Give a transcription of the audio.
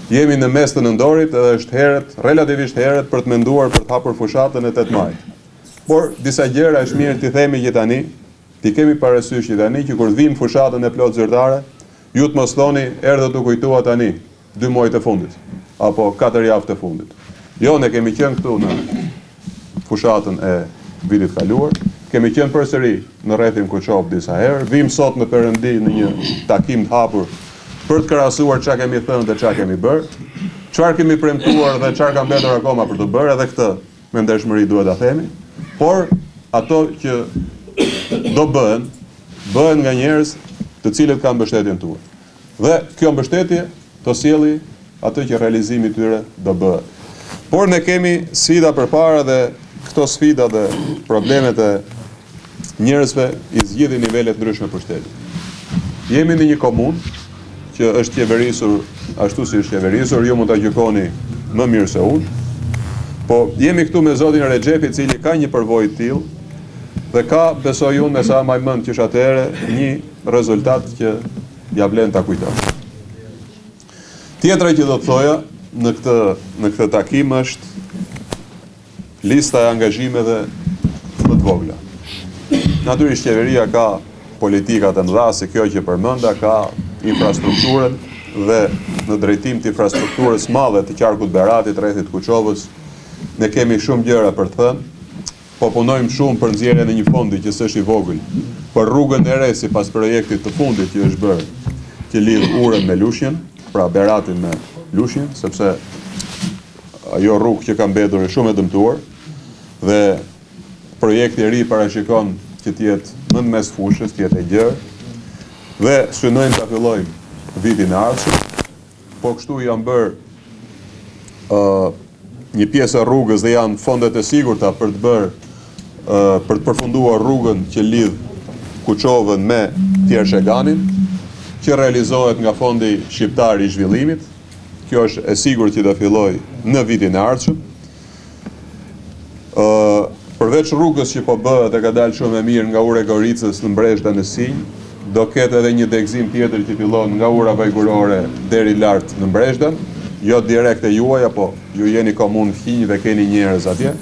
Jemi në mes të nëndorit edhe është relativisht herët për të menduar për të hapur fushatën e 8 majit. Por disa gjëra është mirë t'i themi që tani, t'i kemi parasysh që tani që kur vim fushatën e plot zyrtare, ju të mos thoni erdhët u kujtua tani 2 muajt e fundit apo 4 javë të fundit. Jo, ne kemi qenë këtu në fushatën e vitit kaluar, kemi qenë përsëri në rrethin Kuçov disa herë, vim sot në Perëndi në një takim të hapur për të krahasuar çka kemi thënë dhe çka kemi bërë, çfarë kemi premtuar dhe çfarë ka mbetur akoma për të bërë, edhe këtë me ndershmëri duhet ta themi. Por ato që do bëhen nga njerëz të cilët kanë mbështetjen tuaj. Dhe kjo mbështetje do sjelli atë që realizimi i tyre do bëhet. Por ne kemi sfida përpara dhe këto sfida dhe problemet e njerëzve i zgjidhin nivelet ndryshme pushteti. Jemi në një komunë që është qeverisur ashtu si është qeverisur, ju mund ta gjykoni më mirë se unë. Po jemi këtu me zotin Rexhepi, i cili ka një përvojë të tillë dhe ka, besoj unë, me sa më mend që atëherë një rezultat që ja vlen ta kujtoj. Tjetra që do të thoja në këtë takim është lista e angazhimeve më të vogla. Natyrisht qeveria ka politikat e mëdha, si kjo që përmenda, ka infrastrukturën dhe në drejtim të infrastrukturës madhe të qarkut Beratit, rrethit Kuçovës, ne kemi shumë gjëra për të thënë, po punojmë shumë për nxjerrjen e një fondi që s'është i vogël, për rrugën e re sipas projektit të fundit që është bërë, që lidh Urën me Lushnjën, pra Beratin me Lushnjën, sepse ajo rrugë që ka mbetur është shumë e dëmtuar dhe projekti i ri parashikon që të jetë më në mes fushës, të jetë e gjerë dhe synojmë ta fillojmë vitin e ardhshëm, po kështu janë bërë një pjesë e rrugës dhe janë fondet e sigurta për të bërë për të përfunduar rrugën që lidh Kuçovën me Tjersheganin, që realizohet nga Fondi Shqiptar i Zhvillimit. Kjo është e sigurt që do fillojë në vitin e ardhshëm. Përveç rrugës që po bëhet e ka dalë shumë e mirë nga ura e Goricës në Mbreshta në Sinj, do ketë edhe një degëzim tjetër që fillon nga ura vajgurore deri lart në Mbreshta, jo direkt e juaj, apo ju jeni komunë Fqinj dhe keni njerëz atje.